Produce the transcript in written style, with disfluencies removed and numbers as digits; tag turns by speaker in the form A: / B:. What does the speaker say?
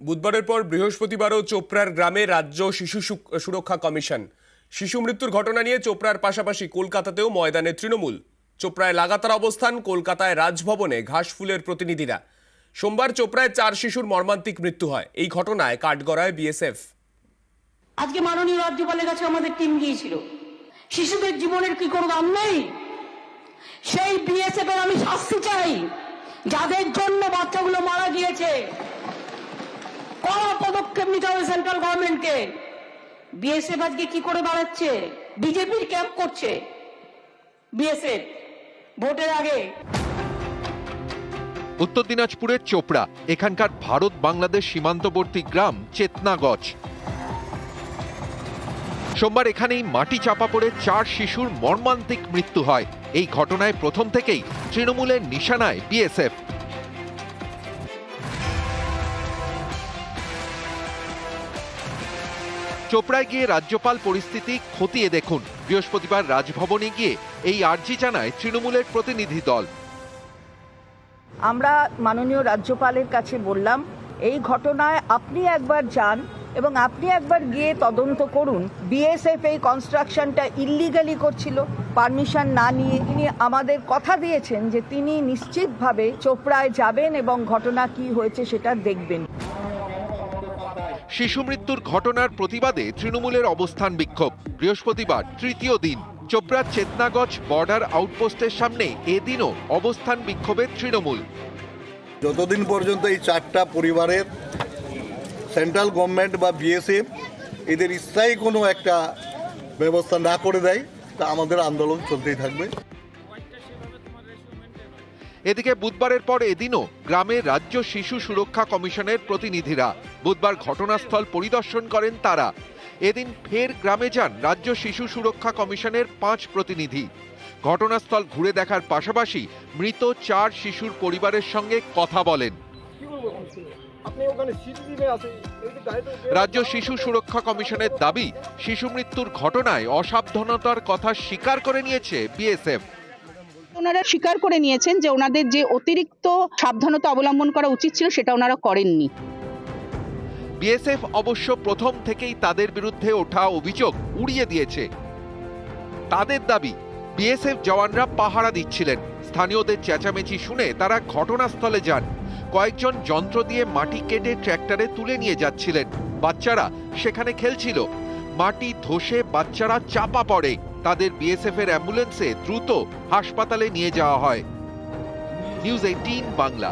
A: বুধবারের পর বৃহস্পতিবারও চোপড়ার গ্রামে রাজ্য শিশু সুরক্ষা কমিশন। শিশু মৃত্যুর ঘটনা নিয়ে চোপড়ার পাশাপাশি কলকাতাতেও ময়দানে তৃণমূল। চোপড়ায় লাগাতার অবস্থান, কলকাতায় রাজভবনে ঘাসফুলের প্রতিনিধিরা। সোমবার চোপড়ায় 4 শিশুর মর্মান্তিক মৃত্যু হয়। এই ঘটনায় কাঠগড়ায় বিএসএফ।
B: আজকে মাননীয় রাজ্যপালের কাছে আমাদের টিম গিয়েছিল। শিশুদের জীবনের কি কোনো দাম নেই? সেই বিএসএফ এর আমি শাস্তি চাই, যাদের জন্য বাচ্চাগুলো মারা গিয়েছে। কড়া পদক্ষেপ নিতে হবে সেন্ট্রাল গভর্নমেন্টকে। বিএসএফ আজকে কি করে বাড়াচ্ছে? বিজেপির ক্যাম্প করছে বিএসএফ ভোটের আগে।
C: উত্তর দিনাজপুরের চোপড়া, এখানকার ভারত বাংলাদেশ সীমান্তবর্তী গ্রাম চেতনাগজ। সোমবার এখানেই মাটি চাপা পড়ে 4 শিশুর মর্মান্তিক মৃত্যু হয়। এই ঘটনায় প্রথম থেকেই তৃণমূলের নিশানায় বিএসএফ। চোপড়ায় গিয়ে রাজ্যপাল পরিস্থিতি খতিয়ে দেখুন। বৃহস্পতিবার রাজভবনে গিয়ে এই আর্জি জানায় তৃণমূলের প্রতিনিধি দল।
D: আমরা মাননীয় রাজ্যপালের কাছে বললাম, এই ঘটনায় আপনি একবার যান এবং আপনি একবার গিয়ে তদন্ত করুন। বিএসএফ এই কনস্ট্রাকশনটা ইল্লিগালি করছিল, পারমিশন না নিয়ে। তিনি আমাদের কথা দিয়েছেন যে তিনি নিশ্চিতভাবে চোপড়ায় যাবেন এবং ঘটনা কি হয়েছে সেটা দেখবেন।
C: শিশু মৃত্যুর ঘটনার প্রতিবাদে তৃণমূলের অবস্থান বিক্ষোভ। বৃহস্পতিবার তৃতীয় দিন চোপড়ার চেতনাগজ বর্ডার আউটপোস্টের সামনে এদিনও অবস্থান বিক্ষোভের তৃণমূল।
E: যতদিন পর্যন্ত এই 4টা পরিবারের সেন্ট্রাল গভর্নমেন্ট বা বিএসএফ এদের স্থায়ী কোনো একটা ব্যবস্থা না করে দেয়, তা আমাদের আন্দোলন চলতেই থাকবে।
C: এদিকে বুধবারের পর এদিনও গ্রামে রাজ্য শিশু সুরক্ষা কমিশনের প্রতিনিধিরা। বুধবার ঘটনাস্থল পরিদর্শন করেন তারা। এদিন ফের গ্রামে যান রাজ্য শিশু সুরক্ষা কমিশনের 5 প্রতিনিধি। ঘটনাস্থল ঘুরে দেখার পাশাপাশি মৃত 4 শিশুর পরিবারের সঙ্গে কথা বলেন। রাজ্য শিশু সুরক্ষা কমিশনের দাবি, শিশু মৃত্যুর ঘটনায় অসাবধানতার কথা স্বীকার করে নিয়েছে বিএসএফ।
F: ওনারা স্বীকার করে নিয়েছেন যে ওনাদের যে অতিরিক্ত সাবধানতা অবলম্বন করা উচিত ছিল সেটা ওনারা করেননি।
C: বিএসএফ অবশ্য প্রথম থেকেই তাদের বিরুদ্ধে ওঠা অভিযোগ উড়িয়ে দিয়েছে। তাদের দাবি, বিএসএফ জওয়ানরা পাহারা দিচ্ছিলেন। স্থানীয়দের চেঁচামেচি শুনে তারা ঘটনাস্থলে যান। কয়েকজন যন্ত্র দিয়ে মাটি কেটে ট্র্যাক্টরে তুলে নিয়ে যাচ্ছিলেন। বাচ্চারা সেখানে খেলছিল। মাটি ধসে বাচ্চারা চাপা পড়ে। তাদের বিএসএফ এর অ্যাম্বুলেন্সে দ্রুত হাসপাতালে নিয়ে যাওয়া হয়। নিউজ 18 বাংলা।